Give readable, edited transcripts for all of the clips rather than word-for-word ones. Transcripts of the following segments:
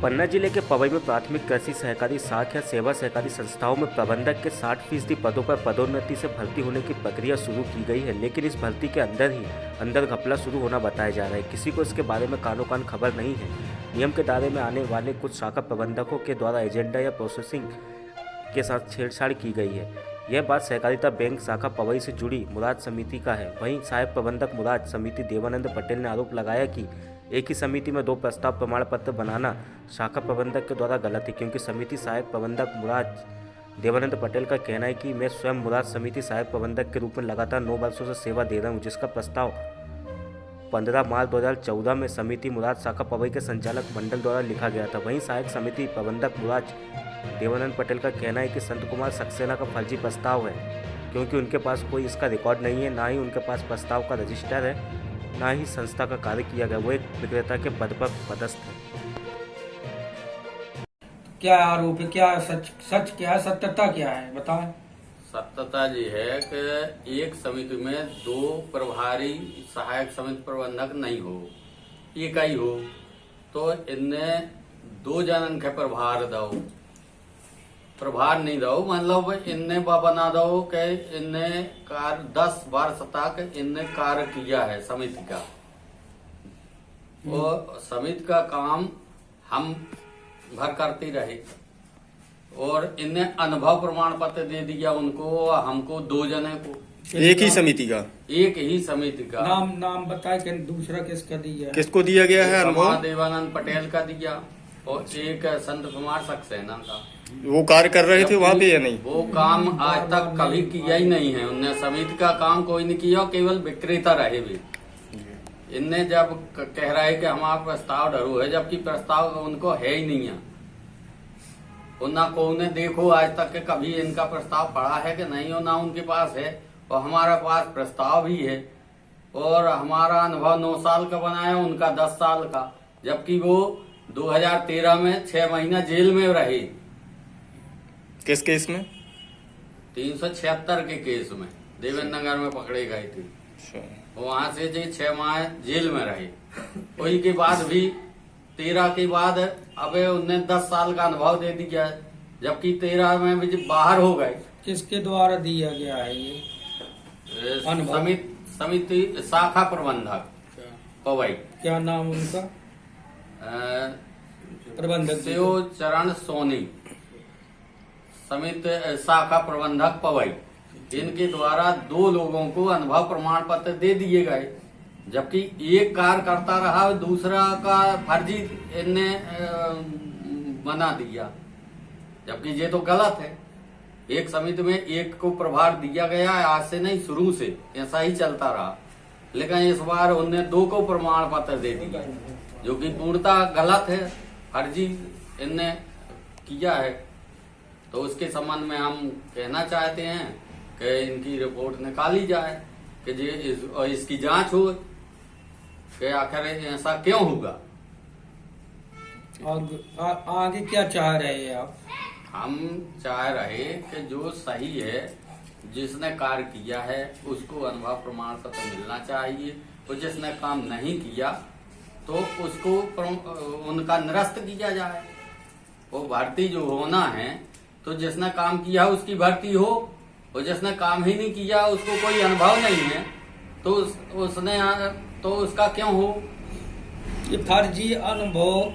पन्ना जिले के पवई में प्राथमिक कृषि सहकारी साख या सेवा सहकारी संस्थाओं में प्रबंधक के 60% पदों पर पदोन्नति से भर्ती होने की प्रक्रिया शुरू की गई है, लेकिन इस भर्ती के अंदर घपला शुरू होना बताया जा रहा है। किसी को इसके बारे में कानो कान खबर नहीं है। नियम के दायरे में आने वाले कुछ शाखा प्रबंधकों के द्वारा एजेंडा या प्रोसेसिंग के साथ छेड़छाड़ की गई है। यह बात सहकारिता बैंक शाखा पवई से जुड़ी मुराद समिति का है। वहीं सहायक प्रबंधक मुराद समिति देवानंद पटेल ने आरोप लगाया कि एक ही समिति में 2 प्रस्ताव प्रमाण पत्र बनाना शाखा प्रबंधक के द्वारा गलत है, क्योंकि समिति सहायक प्रबंधक मुराद देवानंद पटेल का कहना है कि मैं स्वयं मुराद समिति सहायक प्रबंधक के रूप में लगातार 9 वर्षों से सेवा दे रहा हूं, जिसका प्रस्ताव 15 मार्च 2014 में समिति मुराद शाखा पवई के संचालक मंडल द्वारा लिखा गया था। वहीं सहायक समिति प्रबंधक मुराद देवानंद पटेल का कहना है कि संत कुमार सक्सेना का फर्जी प्रस्ताव है, क्योंकि उनके पास कोई इसका रिकॉर्ड नहीं है, ना ही उनके पास प्रस्ताव का रजिस्टर है, ना ही संस्था का कार्य किया गया। वो एक विक्रेता के पद पर पदस्थ है। क्या आरोप है, क्या सच क्या है, सत्यता क्या है बताएं। सत्यता जी है कि एक समिति में 2 प्रभारी सहायक समिति प्रबंधक नहीं हो, एक ही हो, तो इनने 2 जनन के प्रभार नहीं दो, मतलब इनने बना दो कि इनने 10 वर्ष तक इनने कार्य किया है समिति का, और समिति का काम हम भर करती रहे, और इनने अनुभव प्रमाण पत्र दे दिया उनको, हमको 2 जने को एक ही समिति का नाम बताए कि दूसरा किसका दिया, किसको दिया गया है अनुभव? देवानंद पटेल का दिया, और एक संत कुमार सक्सेना का। वो कार्य कर रहे थे वहाँ पे या नहीं? वो काम आज तक कभी किया ही नहीं है, उनने समिति का काम कोई नहीं किया, केवल विक्रेता रहे भी। इनने जब कह रहा है कि हमारा प्रस्ताव डरू है, जबकि प्रस्ताव उनको है ही नहीं है। ना को ने देखो आज तक के कभी इनका प्रस्ताव पड़ा है कि नहीं हो, ना उनके पास है, और हमारा पास प्रस्ताव भी है, और हमारा अनुभव 9 साल का बनाया, उनका 10 साल का, जबकि वो 2013 में 6 महीना जेल में रहे। किस केस में? 376 के केस में देवेंद्र नगर में पकड़े गए थे। वहां से जो 6 माह जेल में रहे, वही के बाद भी 13 के बाद अब उन्हें 10 साल का अनुभव दे दिया, जबकि 13 में भी बाहर हो गए। किसके द्वारा दिया गया है ये समिति शाखा प्रबंधक पवई? क्या नाम उनका? प्रबंधक शिव चरण सोनी, समिति शाखा प्रबंधक पवई। इनके द्वारा 2 लोगों को अनुभव प्रमाण पत्र दे दिए गए, जबकि एक कार्य करता रहा, दूसरा का फर्जी इनने बना दिया, जबकि ये तो गलत है। एक समिति में एक को प्रभार दिया गया, आज से नहीं, शुरू से ऐसा ही चलता रहा, लेकिन इस बार उनने 2 को प्रमाण पत्र दे दिया, जो कि पूर्णतः गलत है, फर्जी इनने किया है। तो उसके संबंध में हम कहना चाहते हैं कि इनकी रिपोर्ट निकाली जाए, कि और इसकी जांच हो कि आखिर ऐसा क्यों होगा। और आगे क्या चाह रहे हैं आप? हम चाह रहे कि जो सही है, जिसने कार्य किया है, उसको अनुभव प्रमाण पत्र मिलना चाहिए, और जिसने काम नहीं किया तो उसको उनका निरस्त किया जाए। वो भर्ती जो होना है, तो जिसने काम किया उसकी भर्ती हो, और जिसने काम ही नहीं किया, उसको कोई अनुभव नहीं है, तो तो उसका क्यों हो? ये फर्जी अनुभव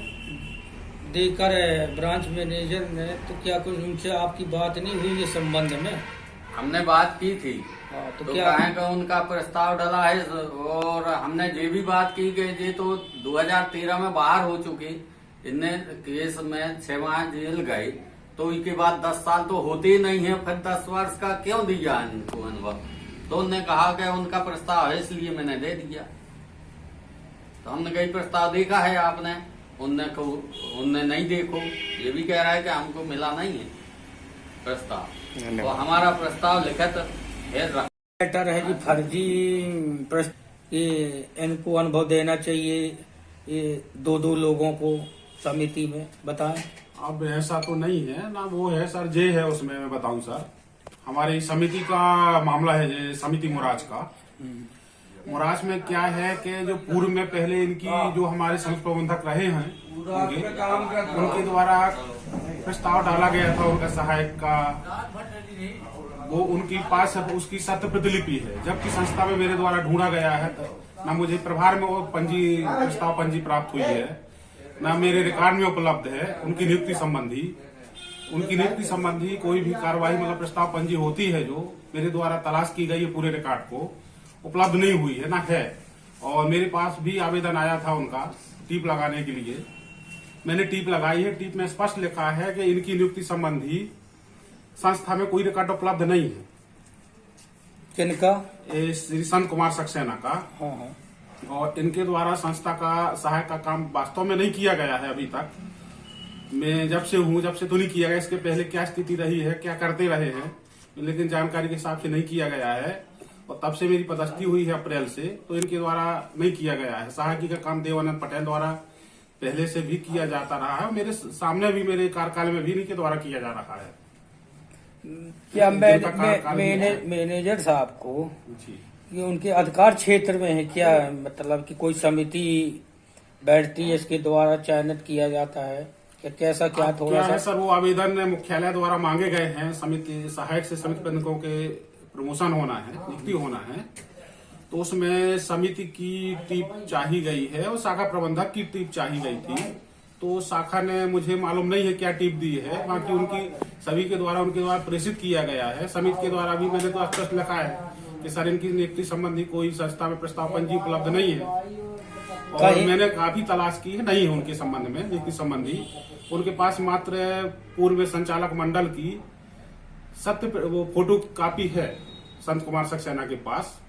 देकर ब्रांच मैनेजर ने, तो क्या कुछ उनसे आपकी बात नहीं हुई ये संबंध में? हमने बात की थी, तो क्या कहें कि उनका प्रस्ताव डला है, और हमने ये भी बात की कि ये तो 2013 में बाहर हो चुकी, इनने केस में 6 माह जेल गए, तो इसके बाद 10 साल तो होते ही नहीं है, फिर 10 वर्ष का क्यों दिया इनको अनुभव? तो उन्होंने कहा कि उनका प्रस्ताव है, इसलिए मैंने दे दिया। तो हमने कई प्रस्ताव देखा है आपने, उनने नहीं देखो, ये भी कह रहा है कि हमको मिला नहीं है प्रस्ताव, तो हमारा प्रस्ताव लिखित है, लेटर है कि फर्जी इनको अनुभव देना चाहिए, ये 2 लोगों को समिति में, बताएं। अब ऐसा तो नहीं है ना, वो है सर, जे है उसमें मैं बताऊं सर, हमारी समिति का मामला है, जे समिति मुराज का, मोरास में क्या है कि जो पूर्व में पहले इनकी जो हमारे संघ प्रबंधक रहे हैं उनके द्वारा प्रस्ताव डाला गया था उनका सहायक का, वो उनके पास उसकी सत्य प्रतिलिपि है, जबकि संस्था में मेरे द्वारा ढूंढा गया है तो ना मुझे प्रभार में वो प्रस्ताव पंजी प्राप्त हुई है, ना मेरे रिकॉर्ड में उपलब्ध है। उनकी नियुक्ति संबंधी कोई भी कार्रवाई मतलब प्रस्ताव पंजी होती है जो मेरे द्वारा तलाश की गई है पूरे रिकॉर्ड को उपलब्ध नहीं हुई है, ना है। और मेरे पास भी आवेदन आया था उनका टीप लगाने के लिए, मैंने टीप लगाई है। टीप में स्पष्ट लिखा है कि इनकी नियुक्ति संबंधी संस्था में कोई रिकॉर्ड उपलब्ध नहीं है। किनका? श्री संत कुमार सक्सेना का। हाँ। और इनके द्वारा संस्था का सहायक का काम वास्तव में नहीं किया गया है अभी तक। मैं जब से तो नहीं किया गया। इसके पहले क्या स्थिति रही है, क्या करते रहे हैं, लेकिन जानकारी के हिसाब से नहीं किया गया है। और तब से मेरी पदस्थी हुई है अप्रैल से, तो इनके द्वारा नहीं किया गया है। सहायकी का काम देवानंद पटेल द्वारा पहले से भी किया जाता रहा है, मेरे सामने भी मेरे कार्यकाल में भी इनके द्वारा किया जा रहा है। क्या मैनेजर साहब को जी ये उनके अधिकार क्षेत्र में है क्या? मतलब कि कोई समिति बैठती है, इसके द्वारा चयनित किया जाता है क्या? कैसा क्या थोड़ा सा? सर वो आवेदन मुख्यालय द्वारा मांगे गए हैं। समिति सहायक से समिति प्रबंधकों के प्रमोशन होना है, नियुक्ति होना है, तो उसमें समिति की टीप चाही गई है और शाखा प्रबंधक की टीप चाही गई थी। तो शाखा ने मुझे मालूम नहीं है क्या टीप दी है, बाकी उनकी सभी के द्वारा उनके द्वारा प्रेषित किया गया है। समिति के द्वारा भी मैंने तो स्पष्ट लिखा है कि सर इनकी नियुक्ति संबंधी कोई संस्था में प्रस्ताव पंजी उपलब्ध नहीं है। और मैंने काफी तलाश की है, नहीं है उनके संबंध में नियुक्ति संबंधी। उनके पास मात्र पूर्व संचालक मंडल की सत्य वो फोटो कॉपी है संत कुमार सक्सेना के पास।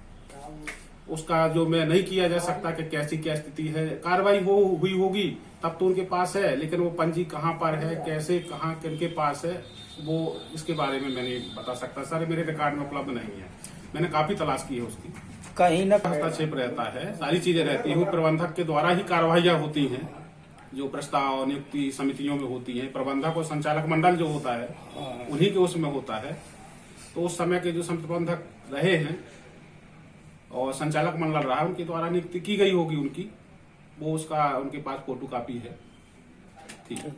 उसका जो मैं नहीं किया जा सकता कि कैसी क्या स्थिति है, कार्रवाई हुई होगी तब तो उनके पास है, लेकिन वो पंजी कहाँ पर है, कैसे कहाँ किनके पास है, वो इसके बारे में मैं नहीं बता सकता सर। मेरे रिकॉर्ड में उपलब्ध नहीं है, मैंने काफी तलाश की है उसकी। कहीं न हस्तक्षेप रहता है, सारी चीजें रहती है। प्रबंधक के द्वारा ही कार्रवाइयां होती हैं जो प्रस्ताव नियुक्ति समितियों में होती है। प्रबंधक और संचालक मंडल जो होता है उन्हीं के उसमें होता है। तो उस समय के जो समिति प्रबंधक रहे हैं और संचालक मंडल रहा, उनके द्वारा नियुक्ति की गई होगी उनकी, वो उसका उनके पास फोटो कॉपी है। ठीक है।